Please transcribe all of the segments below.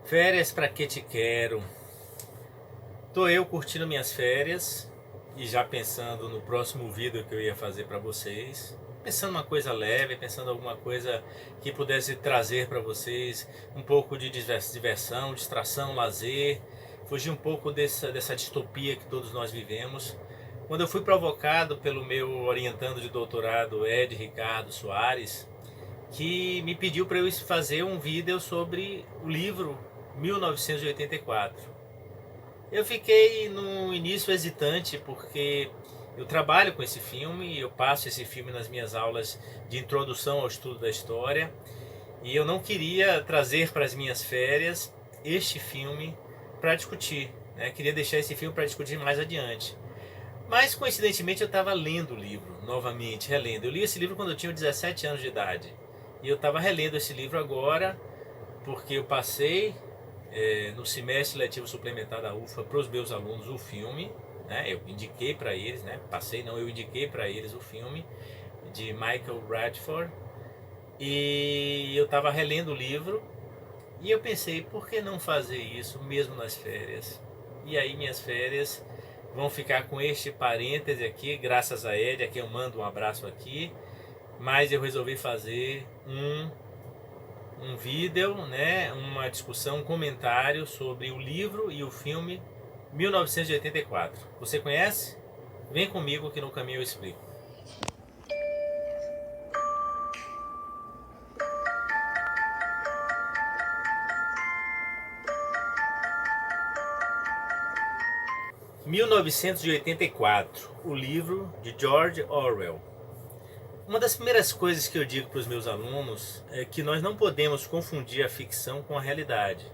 Férias pra que te quero? Tô eu curtindo minhas férias e já pensando no próximo vídeo que eu ia fazer pra vocês. Pensando uma coisa leve, pensando alguma coisa que pudesse trazer pra vocês um pouco de diversão, distração, lazer, fugir um pouco dessa distopia que todos nós vivemos. Quando eu fui provocado pelo meu orientando de doutorado, Ed Ricardo Soares, que me pediu para eu fazer um vídeo sobre o livro 1984. Eu fiquei no início hesitante porque eu trabalho com esse filme, eu passo esse filme nas minhas aulas de introdução ao estudo da história e eu não queria trazer para as minhas férias este filme para discutir, né? Queria deixar esse filme para discutir mais adiante. Mas coincidentemente eu estava lendo o livro novamente, relendo. Eu li esse livro quando eu tinha 17 anos de idade. E eu estava relendo esse livro agora porque eu passei no semestre letivo suplementar da UFA para os meus alunos o filme, né? Eu indiquei para eles, né? Passei não, eu indiquei para eles o filme de Michael Bradford e eu estava relendo o livro e eu pensei, por que não fazer isso mesmo nas férias? E aí minhas férias vão ficar com este parêntese aqui, graças a Ed, a quem eu mando um abraço aqui, mas eu resolvi fazer um vídeo, né, uma discussão, um comentário sobre o livro e o filme 1984. Você conhece? Vem comigo que no caminho eu explico. "1984", o livro de George Orwell. Uma das primeiras coisas que eu digo para os meus alunos é que nós não podemos confundir a ficção com a realidade.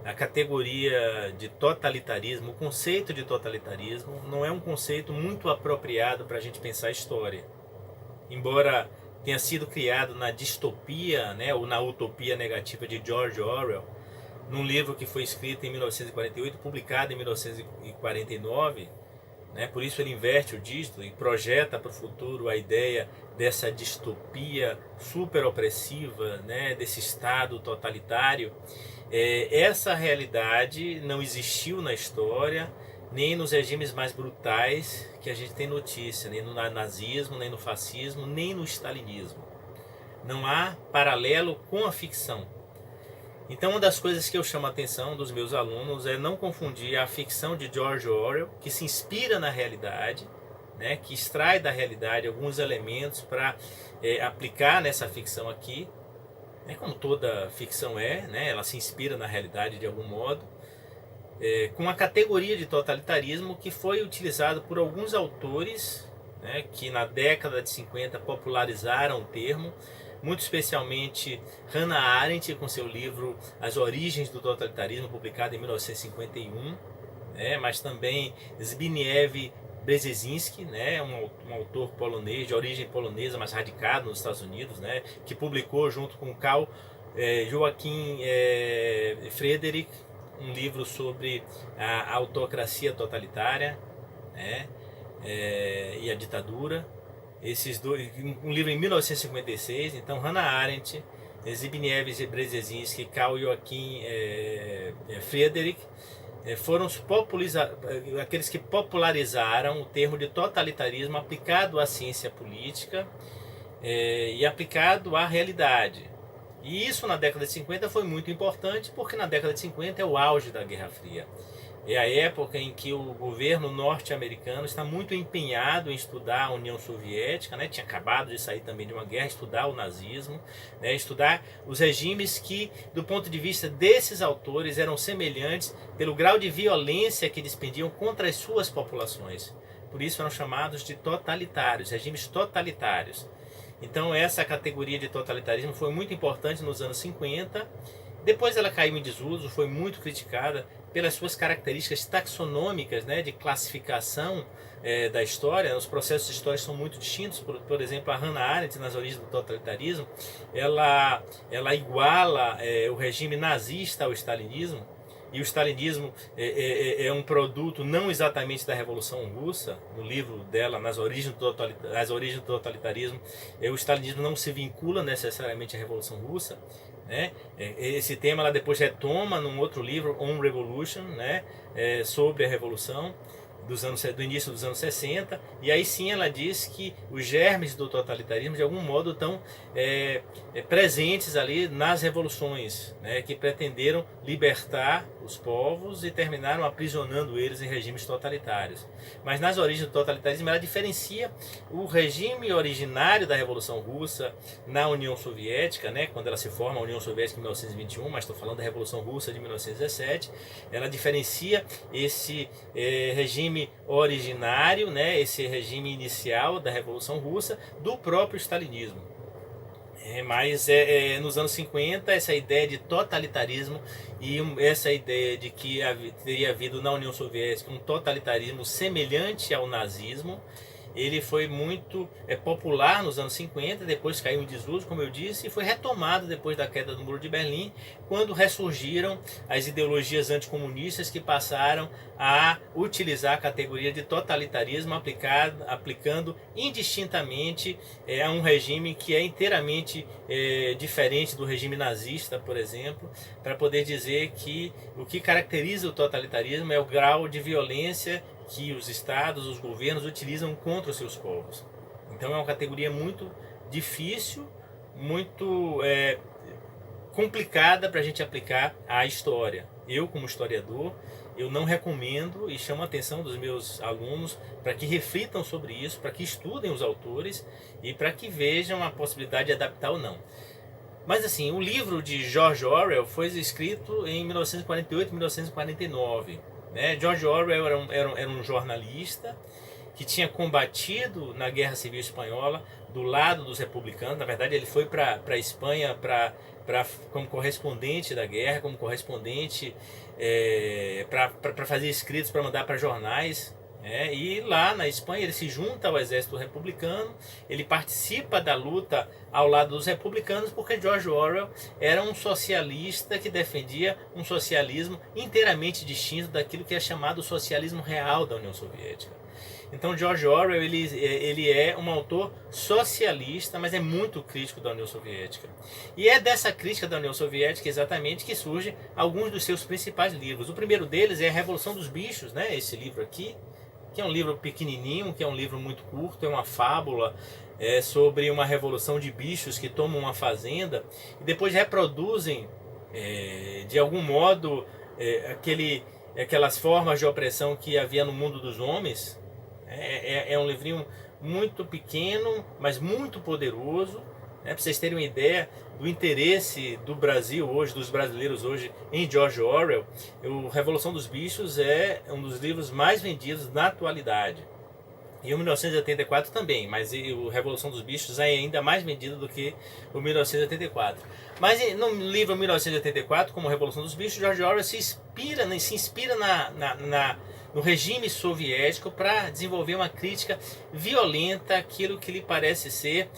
A categoria de totalitarismo, o conceito de totalitarismo, não é um conceito muito apropriado para a gente pensar a história. Embora tenha sido criado na distopia, né, ou na utopia negativa de George Orwell, num livro que foi escrito em 1948, publicado em 1949, né, por isso ele inverte o dígito e projeta para o futuro a ideia dessa distopia super opressiva, né, desse estado totalitário. Essa realidade não existiu na história, nem nos regimes mais brutais que a gente tem notícia, nem no nazismo, nem no fascismo, nem no stalinismo. Não há paralelo com a ficção. Então uma das coisas que eu chamo a atenção dos meus alunos é não confundir a ficção de George Orwell, que se inspira na realidade, né, que extrai da realidade alguns elementos para aplicar nessa ficção aqui, né, como toda ficção né, ela se inspira na realidade de algum modo, com a categoria de totalitarismo que foi utilizado por alguns autores, né, que na década de 50 popularizaram o termo, muito especialmente Hannah Arendt com seu livro As Origens do Totalitarismo, publicado em 1951, mas também Zbigniew Brzezinski, né, um autor polonês, de origem polonesa, mas radicado nos Estados Unidos, né, que publicou junto com Karl Joachim Friedrich um livro sobre a autocracia totalitária, né, e a ditadura. Esses dois, um livro em 1956, então Hannah Arendt, Zbigniew Brzezinski e Karl Joachim Friedrich foram aqueles que popularizaram o termo de totalitarismo aplicado à ciência política e aplicado à realidade. E isso na década de 50 foi muito importante, porque na década de 50 é o auge da Guerra Fria. É a época em que o governo norte-americano está muito empenhado em estudar a União Soviética, né? Tinha acabado de sair também de uma guerra, estudar o nazismo, né? Estudar os regimes que, do ponto de vista desses autores, eram semelhantes pelo grau de violência que dispendiam contra as suas populações. Por isso eram chamados de totalitários, regimes totalitários. Então essa categoria de totalitarismo foi muito importante nos anos 50. Depois ela caiu em desuso, foi muito criticada pelas suas características taxonômicas, né, de classificação da história. Os processos históricos são muito distintos. Por exemplo, a Hannah Arendt, nas origens do totalitarismo, ela iguala o regime nazista ao stalinismo. E o stalinismo é um produto não exatamente da Revolução Russa. No livro dela, As Origens do Totalitarismo, o stalinismo não se vincula necessariamente à Revolução Russa, né? Esse tema ela depois retoma num outro livro, On Revolution, né? Sobre a Revolução do início dos anos 60, e aí sim ela diz que os germes do totalitarismo de algum modo estão presentes ali nas revoluções, né, que pretenderam libertar os povos e terminaram aprisionando eles em regimes totalitários. Mas nas origens do totalitarismo ela diferencia o regime originário da Revolução Russa na União Soviética, né, quando ela se forma a União Soviética em 1921, mas estou falando da Revolução Russa de 1917, ela diferencia esse regime originário, né, esse regime inicial da Revolução Russa, do próprio stalinismo. Mas nos anos 50, essa ideia de totalitarismo e essa ideia de que teria havido na União Soviética um totalitarismo semelhante ao nazismo, ele foi muito popular nos anos 50, depois caiu em desuso, como eu disse, e foi retomado depois da queda do Muro de Berlim, quando ressurgiram as ideologias anticomunistas que passaram a utilizar a categoria de totalitarismo aplicando indistintamente a um regime que é inteiramente diferente do regime nazista, por exemplo, para poder dizer que o que caracteriza o totalitarismo é o grau de violência que os estados, os governos utilizam contra os seus povos. Então é uma categoria muito difícil, muito complicada para a gente aplicar à história. Eu, como historiador, eu não recomendo e chamo a atenção dos meus alunos para que reflitam sobre isso, para que estudem os autores e para que vejam a possibilidade de adaptar ou não. Mas assim, o livro de George Orwell foi escrito em 1948 e 1949. George Orwell era um jornalista que tinha combatido na Guerra Civil Espanhola do lado dos republicanos. Na verdade, ele foi para a Espanha como correspondente da guerra, como correspondente para fazer escritos para mandar para jornais. E lá na Espanha ele se junta ao exército republicano, ele participa da luta ao lado dos republicanos, porque George Orwell era um socialista que defendia um socialismo inteiramente distinto daquilo que é chamado socialismo real da União Soviética. Então George Orwell ele é um autor socialista, mas é muito crítico da União Soviética. E é dessa crítica da União Soviética exatamente que surgem alguns dos seus principais livros. O primeiro deles é A Revolução dos Bichos, né? Esse livro aqui, que é um livro pequenininho, que é um livro muito curto, é uma fábula sobre uma revolução de bichos que tomam uma fazenda e depois reproduzem de algum modo aquelas formas de opressão que havia no mundo dos homens. É um livrinho muito pequeno, mas muito poderoso, para vocês terem uma ideia do interesse do Brasil hoje, dos brasileiros hoje, em George Orwell. O Revolução dos Bichos é um dos livros mais vendidos na atualidade. E o 1984 também, mas o Revolução dos Bichos é ainda mais vendido do que o 1984. Mas no livro 1984, como Revolução dos Bichos, George Orwell se inspira no regime soviético para desenvolver uma crítica violenta àquilo que lhe parece ser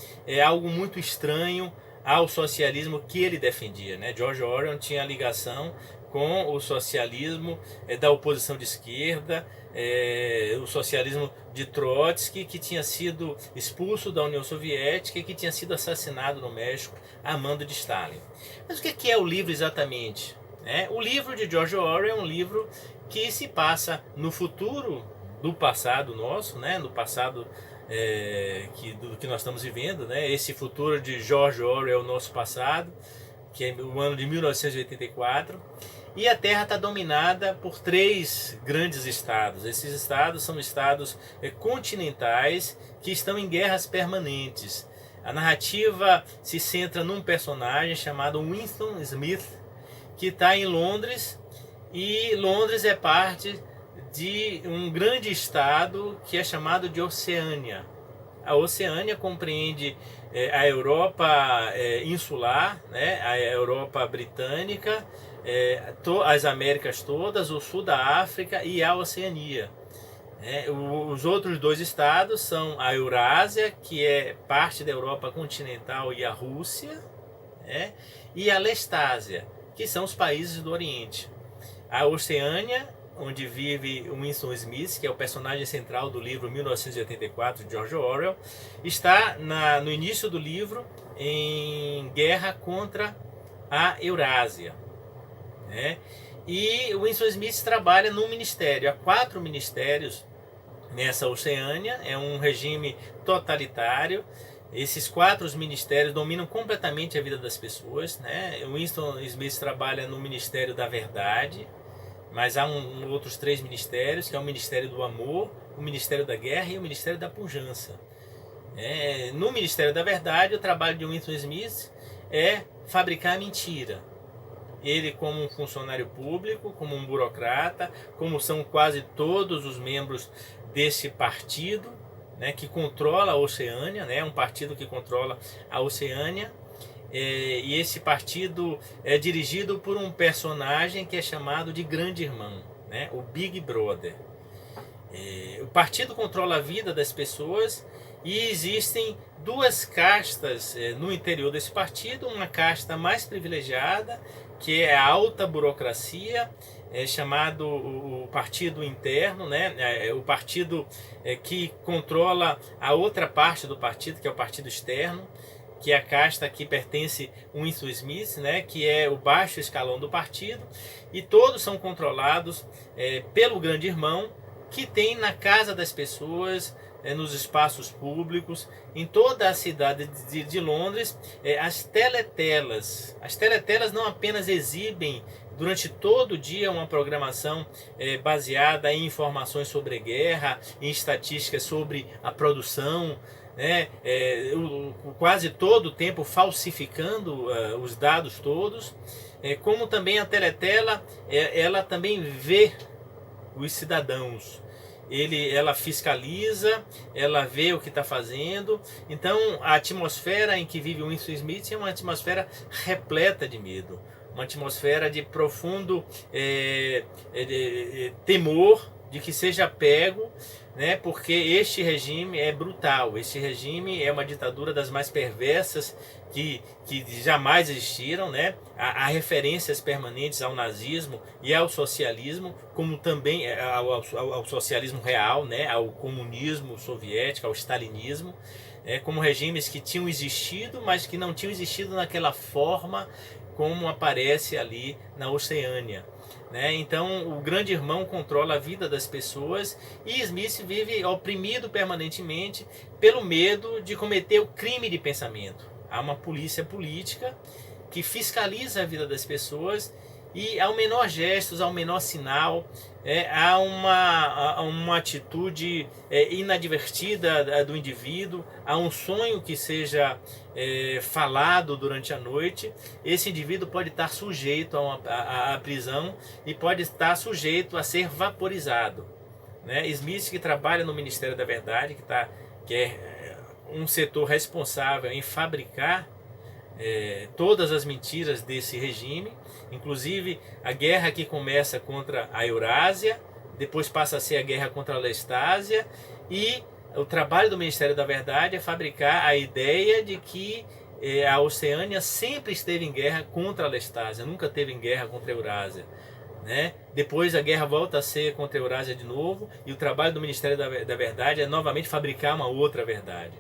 algo muito estranho ao socialismo que ele defendia. George Orwell tinha ligação com o socialismo da oposição de esquerda, o socialismo de Trotsky, que tinha sido expulso da União Soviética e que tinha sido assassinado no México a mando de Stalin. Mas o que é o livro exatamente? O livro de George Orwell é um livro que se passa no futuro do passado nosso, no passado do que nós estamos vivendo, esse futuro de George Orwell, nosso passado, que é o ano de 1984, e a Terra está dominada por 3 grandes estados. Esses estados são estados continentais que estão em guerras permanentes. A narrativa se centra num personagem chamado Winston Smith, que está em Londres, e Londres é parte de um grande estado que é chamado de Oceânia. A Oceânia compreende a Europa insular, a Europa britânica, as Américas todas, o sul da África e a Oceania. Os outros 2 estados são a Eurásia, que é parte da Europa continental, e a Rússia, e a Lestásia, que são os países do Oriente. A Oceânia, onde vive Winston Smith, que é o personagem central do livro 1984 de George Orwell, está no início do livro em guerra contra à Eurásia, né? E o Winston Smith trabalha num ministério, há 4 ministérios nessa Oceânia, é um regime totalitário. Esses 4 ministérios dominam completamente a vida das pessoas, né? O Winston Smith trabalha no Ministério da Verdade, mas há outros 3 ministérios, que é o Ministério do Amor, o Ministério da Guerra e o Ministério da Pujança. No Ministério da Verdade, o trabalho de Winston Smith é fabricar mentira. Ele, como um funcionário público, como um burocrata, como são quase todos os membros desse partido, né, que controla a Oceânia, né, um partido que controla a Oceânia, e esse partido é dirigido por um personagem que é chamado de Grande Irmão, né, o Big Brother. O partido controla a vida das pessoas e existem 2 castas no interior desse partido, uma casta mais privilegiada, que é a alta burocracia, chamado o partido interno, né? O partido que controla a outra parte do partido, que é o partido externo, que é a casta que pertence ao Winston Smith, né? Que é o baixo escalão do partido, e todos são controlados pelo Grande Irmão, que tem na casa das pessoas, nos espaços públicos, em toda a cidade de Londres, as teletelas. As teletelas não apenas exibem durante todo o dia uma programação baseada em informações sobre guerra, em estatísticas sobre a produção, né? Quase todo o tempo falsificando os dados todos, como também a teletela, ela também vê os cidadãos. Ela fiscaliza, ela vê o que está fazendo. Então a atmosfera em que vive o Winston Smith é uma atmosfera repleta de medo, uma atmosfera de profundo temor de que seja pego, né? Porque este regime é brutal, este regime é uma ditadura das mais perversas que jamais existiram, né? Há referências permanentes ao nazismo e ao socialismo, como também ao socialismo real, né? Ao comunismo soviético, ao stalinismo, como regimes que tinham existido, mas que não tinham existido naquela forma como aparece ali na Oceânia, né? Então o Grande Irmão controla a vida das pessoas e Smith vive oprimido permanentemente pelo medo de cometer o crime de pensamento. Há uma polícia política que fiscaliza a vida das pessoas e ao menor gesto, ao menor sinal, há uma atitude inadvertida do indivíduo, há um sonho que seja falado durante a noite, esse indivíduo pode estar sujeito à prisão e pode estar sujeito a ser vaporizado, né? Smith, que trabalha no Ministério da Verdade, que é um setor responsável em fabricar todas as mentiras desse regime, inclusive a guerra que começa contra a Eurásia, depois passa a ser a guerra contra a Lestásia, e o trabalho do Ministério da Verdade é fabricar a ideia de que a Oceânia sempre esteve em guerra contra a Lestásia, nunca teve em guerra contra a Eurásia, né? Depois a guerra volta a ser contra a Eurásia de novo, e o trabalho do Ministério da Verdade é novamente fabricar uma outra verdade.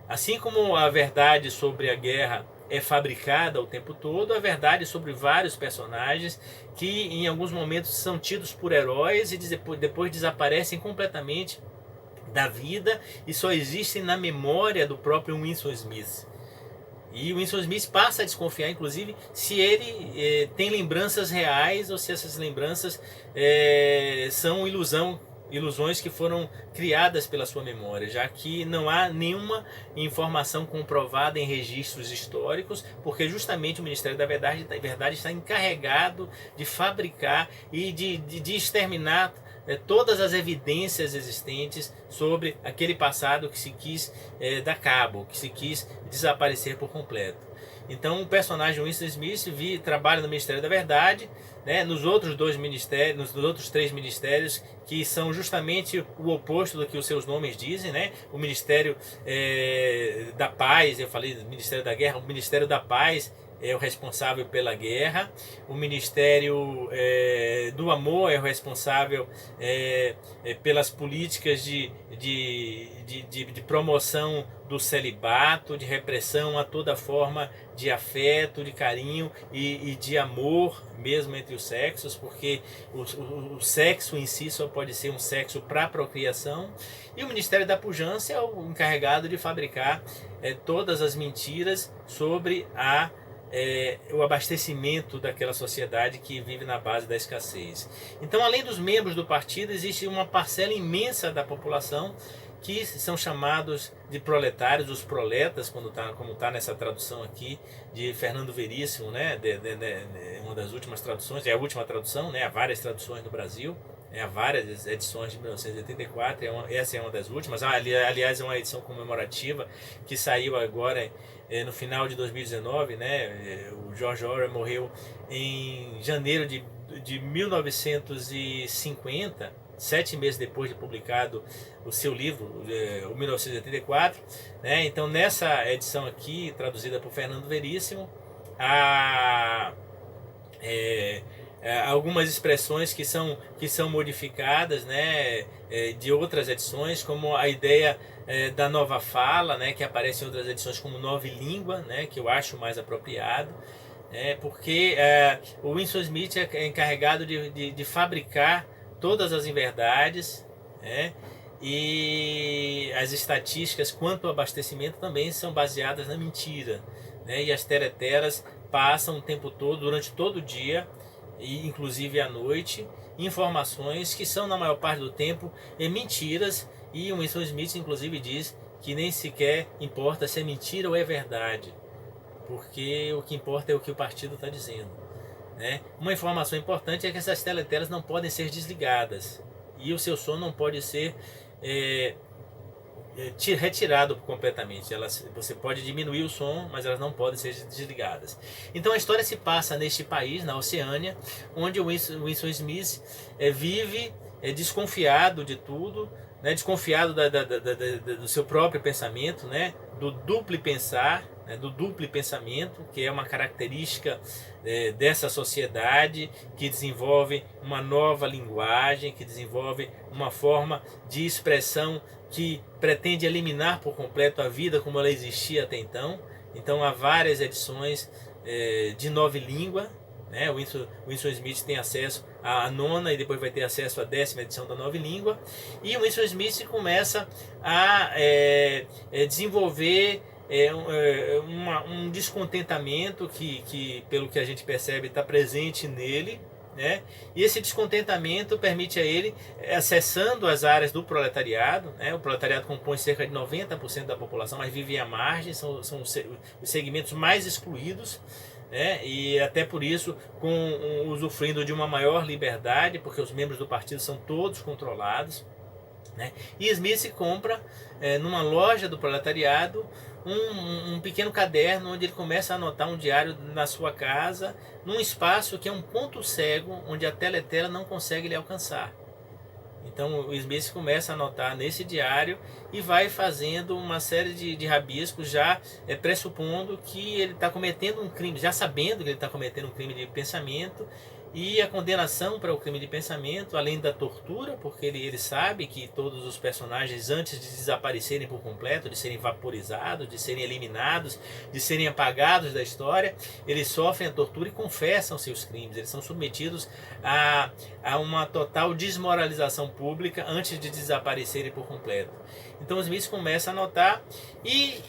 Assim como a verdade sobre a guerra é fabricada o tempo todo, a verdade sobre vários personagens que em alguns momentos são tidos por heróis e depois desaparecem completamente da vida e só existem na memória do próprio Winston Smith. E o Winston Smith passa a desconfiar, inclusive, se ele tem lembranças reais ou se essas lembranças são ilusões que foram criadas pela sua memória, já que não há nenhuma informação comprovada em registros históricos, porque justamente o Ministério da Verdade está encarregado de fabricar e de exterminar todas as evidências existentes sobre aquele passado que se quis dar cabo, que se quis desaparecer por completo. Então o personagem Winston Smith trabalha no Ministério da Verdade, né, nos outros 2 ministérios, nos outros 3 ministérios, que são justamente o oposto do que os seus nomes dizem, né? O Ministério da Paz, eu falei do Ministério da Guerra, o Ministério da Paz é o responsável pela guerra, o Ministério do Amor é o responsável pelas políticas de promoção do celibato, de repressão a toda forma de afeto, de carinho e de amor mesmo entre os sexos, porque o sexo em si só pode ser um sexo para procriação. E o Ministério da Pujança é o encarregado de fabricar todas as mentiras sobre o abastecimento daquela sociedade que vive na base da escassez. Então, além dos membros do partido, existe uma parcela imensa da população que são chamados de proletários, os proletas, como está nessa tradução aqui de Fernando Veríssimo, né, uma das últimas traduções, é a última tradução, né, há várias traduções no Brasil, há várias edições de 1984, essa é uma das últimas, aliás é uma edição comemorativa que saiu agora no final de 2019, né, o George Orwell morreu em janeiro de 1950, 7 meses depois de publicado o seu livro, o 1984, né? Então nessa edição aqui, traduzida por Fernando Veríssimo, há algumas expressões que são modificadas, né, de outras edições, como a ideia da nova fala, né, que aparece em outras edições como nova língua, né, que eu acho mais apropriado, porque o Winston Smith é encarregado de fabricar todas as inverdades, né? E as estatísticas quanto ao abastecimento também são baseadas na mentira, né? E as teleteras passam o tempo todo, durante todo o dia, e inclusive à noite, informações que são na maior parte do tempo mentiras, e o Winston Smith inclusive diz que nem sequer importa se é mentira ou é verdade, porque o que importa é o que o partido está dizendo. Uma informação importante é que essas teletelas não podem ser desligadas e o seu som não pode ser retirado completamente. Você pode diminuir o som, mas elas não podem ser desligadas. Então a história se passa neste país, na Oceânia, onde o Winston Smith vive desconfiado de tudo, né, desconfiado do seu próprio pensamento, né, do duplo pensar, do duplo pensamento, que é uma característica dessa sociedade que desenvolve uma nova linguagem, que desenvolve uma forma de expressão que pretende eliminar por completo a vida como ela existia até então. Então há várias edições de nova língua, né? O Winston Smith tem acesso à 9ª e depois vai ter acesso à 10ª edição da nova língua, e o Winston Smith começa a desenvolver um descontentamento que pelo que a gente percebe está presente nele, né? E esse descontentamento permite a ele, acessando as áreas do proletariado, né? O proletariado compõe cerca de 90% da população, mas vive à margem, são os segmentos mais excluídos, né? E até por isso usufruindo de uma maior liberdade, porque os membros do partido são todos controlados, né? E Smith compra numa loja do proletariado um pequeno caderno onde ele começa a anotar um diário na sua casa, num espaço que é um ponto cego onde a teletela não consegue lhe alcançar. Então o Smith começa a anotar nesse diário e vai fazendo uma série de rabiscos, já pressupondo que ele está cometendo um crime, já sabendo que ele está cometendo um crime de pensamento. E a condenação para o crime de pensamento, além da tortura, porque ele sabe que todos os personagens, antes de desaparecerem por completo, de serem vaporizados, de serem eliminados, de serem apagados da história, eles sofrem a tortura e confessam seus crimes. Eles são submetidos a uma total desmoralização pública antes de desaparecerem por completo. Então os Smith começa a notar e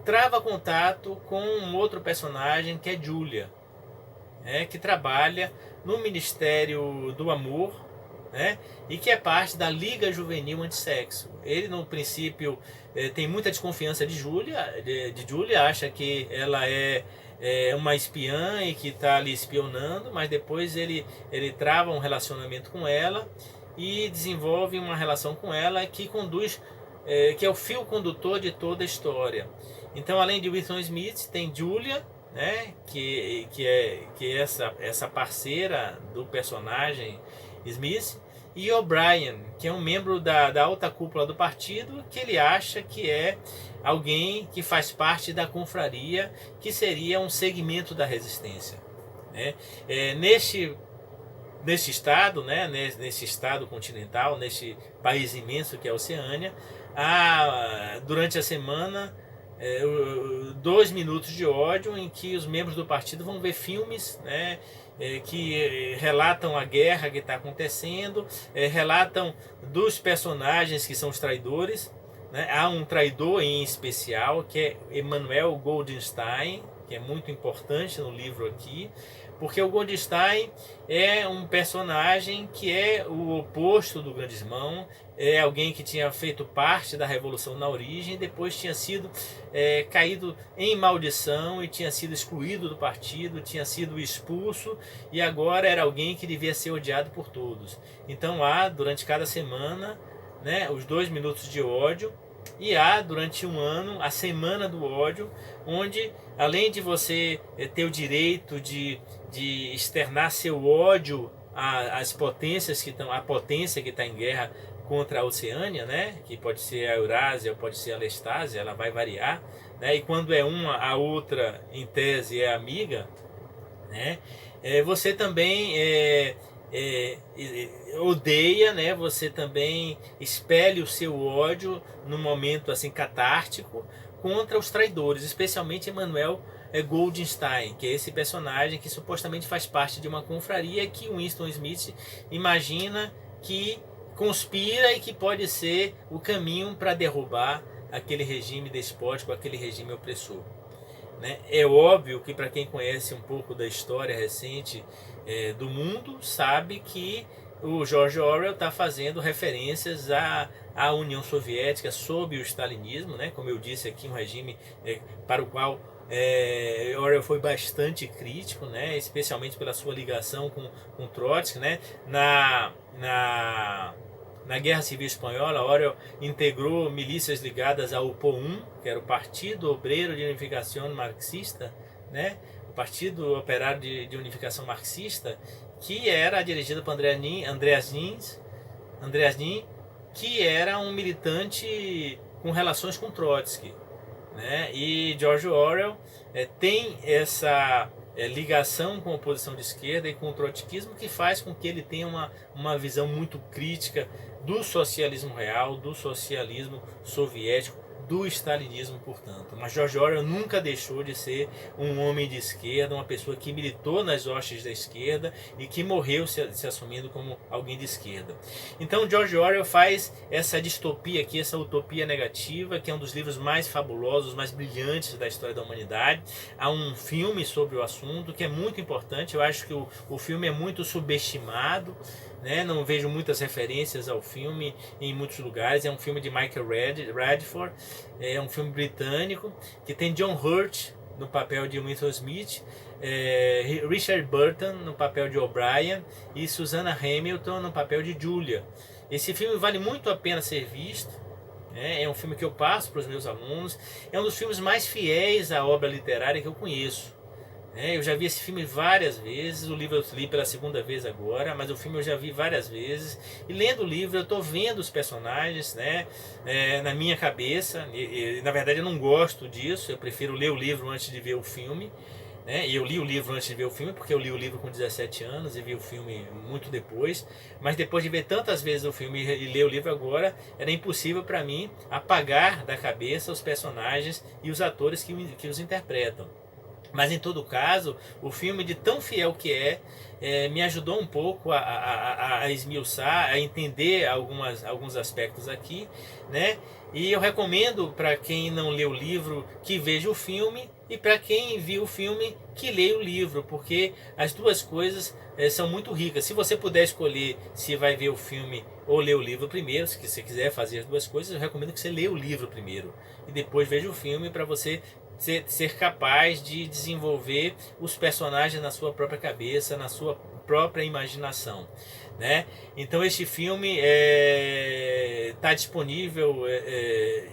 trava contato com um outro personagem que é Julia, que trabalha no Ministério do Amor, né, e que é parte da Liga Juvenil Antissexo. Ele no princípio tem muita desconfiança de Julia, acha que ela é uma espiã e que está ali espionando, mas depois ele trava um relacionamento com ela e desenvolve uma relação com ela que conduz, que é o fio condutor de toda a história. Então, além de Winston Smith, tem Julia, né, que é essa parceira do personagem Smith, e O'Brien, que é um membro da alta cúpula do partido, que ele acha que é alguém que faz parte da confraria, que seria um segmento da resistência, né? Neste estado, né, nesse estado continental, neste país imenso que é a Oceânia, durante a semana 2 minutos de ódio em que os membros do partido vão ver filmes, né, que relatam a guerra que está acontecendo, relatam dos personagens que são os traidores, né? Há um traidor em especial que é Emanuel Goldstein, que é muito importante no livro aqui, porque o Goldstein é um personagem que é o oposto do Grande Irmão, é alguém que tinha feito parte da Revolução na origem, depois tinha sido caído em maldição e tinha sido excluído do partido, tinha sido expulso e agora era alguém que devia ser odiado por todos. Então há, durante cada semana, né, os 2 minutos de ódio, e há durante um ano a semana do ódio, onde além de você ter o direito de externar seu ódio às potências que estão, a potência que está em guerra contra a Oceânia, né, que pode ser a Eurásia ou pode ser a Lestásia, ela vai variar, né, e quando é uma, a outra em tese é amiga, né, você também odeia, né? Você também expele o seu ódio num momento assim catártico contra os traidores, especialmente Emanuel Goldstein, que é esse personagem que supostamente faz parte de uma confraria que Winston Smith imagina que conspira e que pode ser o caminho para derrubar aquele regime despótico, aquele regime opressor. Né? É óbvio que para quem conhece um pouco da história recente do mundo, sabe que o George Orwell está fazendo referências à União Soviética sob o stalinismo, né? Como eu disse aqui, um regime para o qual Orwell foi bastante crítico, né? Especialmente pela sua ligação com Trotsky, né? Na Guerra Civil Espanhola, Orwell integrou milícias ligadas ao POUM, que era o Partido Obreiro de Unificação Marxista, né? O Partido Operário de Unificação Marxista, que era dirigido por Andreas Nin, que era um militante com relações com Trotsky, né? E George Orwell tem essa ligação com a oposição de esquerda e com o trotskismo, que faz com que ele tenha uma visão muito crítica do socialismo real, do socialismo soviético, do stalinismo, portanto. Mas George Orwell nunca deixou de ser um homem de esquerda, uma pessoa que militou nas hostes da esquerda e que morreu se assumindo como alguém de esquerda. Então George Orwell faz essa distopia aqui, essa utopia negativa, que é um dos livros mais fabulosos, mais brilhantes da história da humanidade. Há um filme sobre o assunto que é muito importante. Eu acho que o filme é muito subestimado, né? Não vejo muitas referências ao filme em muitos lugares. É um filme de Michael Radford, é um filme britânico que tem John Hurt no papel de Winston Smith, Richard Burton no papel de O'Brien e Susanna Hamilton no papel de Julia. Esse filme vale muito a pena ser visto. É um filme que eu passo para os meus alunos. É um dos filmes mais fiéis à obra literária que eu conheço. Eu já vi esse filme várias vezes, o livro eu li pela segunda vez agora, mas o filme eu já vi várias vezes. E lendo o livro eu estou vendo os personagens, né, na minha cabeça. Na verdade eu não gosto disso, eu prefiro ler o livro antes de ver o filme. E eu li o livro antes de ver o filme, porque eu li o livro com 17 anos e vi o filme muito depois. Mas depois de ver tantas vezes o filme e ler o livro agora, era impossível para mim apagar da cabeça os personagens e os atores que os interpretam. Mas em todo caso, o filme, de tão fiel que me ajudou um pouco a esmiuçar, a entender alguns aspectos aqui, né? E eu recomendo para quem não leu o livro que veja o filme, e para quem viu o filme que leia o livro, porque as duas coisas são muito ricas. Se você puder escolher se vai ver o filme ou ler o livro primeiro, se você quiser fazer as duas coisas, eu recomendo que você leia o livro primeiro e depois veja o filme, para você ser capaz de desenvolver os personagens na sua própria cabeça, na sua própria imaginação, né? Então este filme está disponível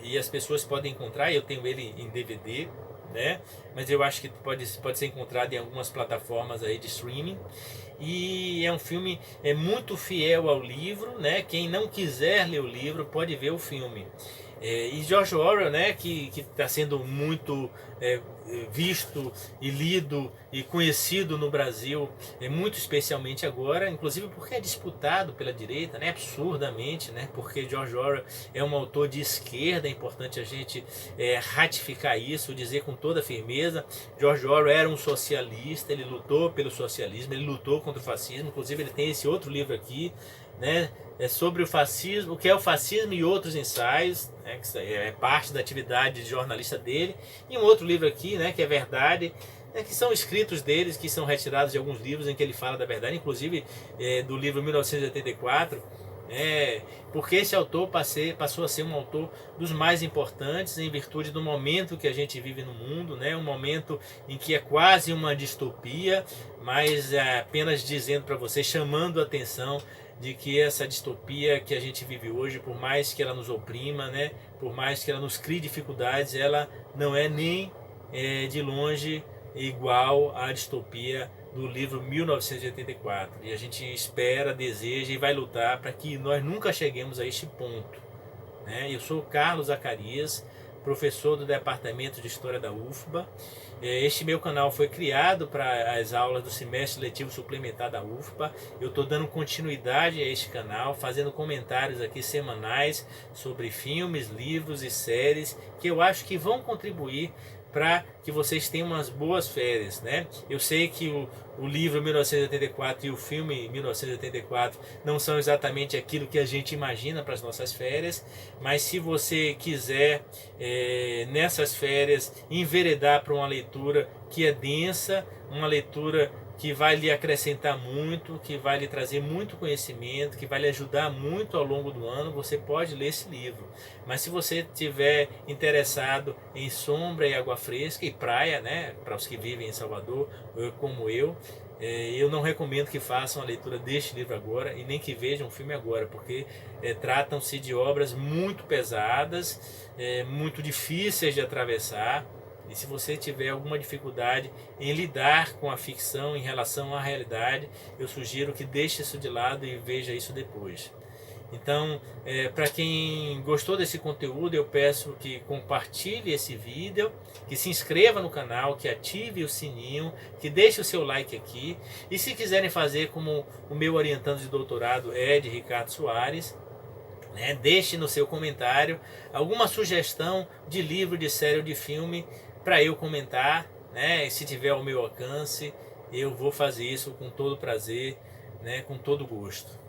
e as pessoas podem encontrar. Eu tenho ele em DVD, né? Mas eu acho que pode ser encontrado em algumas plataformas aí de streaming. E é um filme muito fiel ao livro, né? Quem não quiser ler o livro pode ver o filme. E George Orwell, né, que está sendo muito visto e lido e conhecido no Brasil, muito especialmente agora, inclusive porque é disputado pela direita, né, absurdamente, né, porque George Orwell é um autor de esquerda. É importante a gente ratificar isso, dizer com toda firmeza. George Orwell era um socialista, ele lutou pelo socialismo, ele lutou contra o fascismo. Inclusive ele tem esse outro livro aqui, né, sobre o fascismo, o que é o fascismo e outros ensaios, né, que é parte da atividade de jornalista dele. E um outro livro aqui, né, que é Verdade, né, que são escritos deles, que são retirados de alguns livros em que ele fala da verdade, inclusive do livro 1984, porque esse autor passou a ser um autor dos mais importantes em virtude do momento que a gente vive no mundo, né? Um momento em que é quase uma distopia, mas apenas dizendo para você, chamando a atenção de que essa distopia que a gente vive hoje, por mais que ela nos oprima, né? Por mais que ela nos crie dificuldades, ela não é nem de longe igual à distopia do livro 1984. E a gente espera, deseja e vai lutar para que nós nunca cheguemos a este ponto, né? Eu sou Carlos Zacarias, professor do Departamento de História da UFBA. Este meu canal foi criado para as aulas do semestre letivo suplementar da UFBA. Eu estou dando continuidade a este canal, fazendo comentários aqui semanais sobre filmes, livros e séries que eu acho que vão contribuir para que vocês tenham umas boas férias, né? Eu sei que o livro 1984 e o filme 1984 não são exatamente aquilo que a gente imagina para as nossas férias, mas se você quiser nessas férias enveredar para uma leitura que é densa, uma leitura que vai lhe acrescentar muito, que vai lhe trazer muito conhecimento, que vai lhe ajudar muito ao longo do ano, você pode ler esse livro. Mas se você estiver interessado em sombra e água fresca e praia, né, para os que vivem em Salvador, como eu não recomendo que façam a leitura deste livro agora e nem que vejam o filme agora, porque tratam-se de obras muito pesadas, muito difíceis de atravessar. E se você tiver alguma dificuldade em lidar com a ficção em relação à realidade, eu sugiro que deixe isso de lado e veja isso depois. Então, para quem gostou desse conteúdo, eu peço que compartilhe esse vídeo, que se inscreva no canal, que ative o sininho, que deixe o seu like aqui. E se quiserem fazer como o meu orientando de doutorado Ed Ricardo Soares, deixe no seu comentário alguma sugestão de livro, de série ou de filme para eu comentar, e se tiver ao meu alcance, eu vou fazer isso com todo prazer, com todo gosto.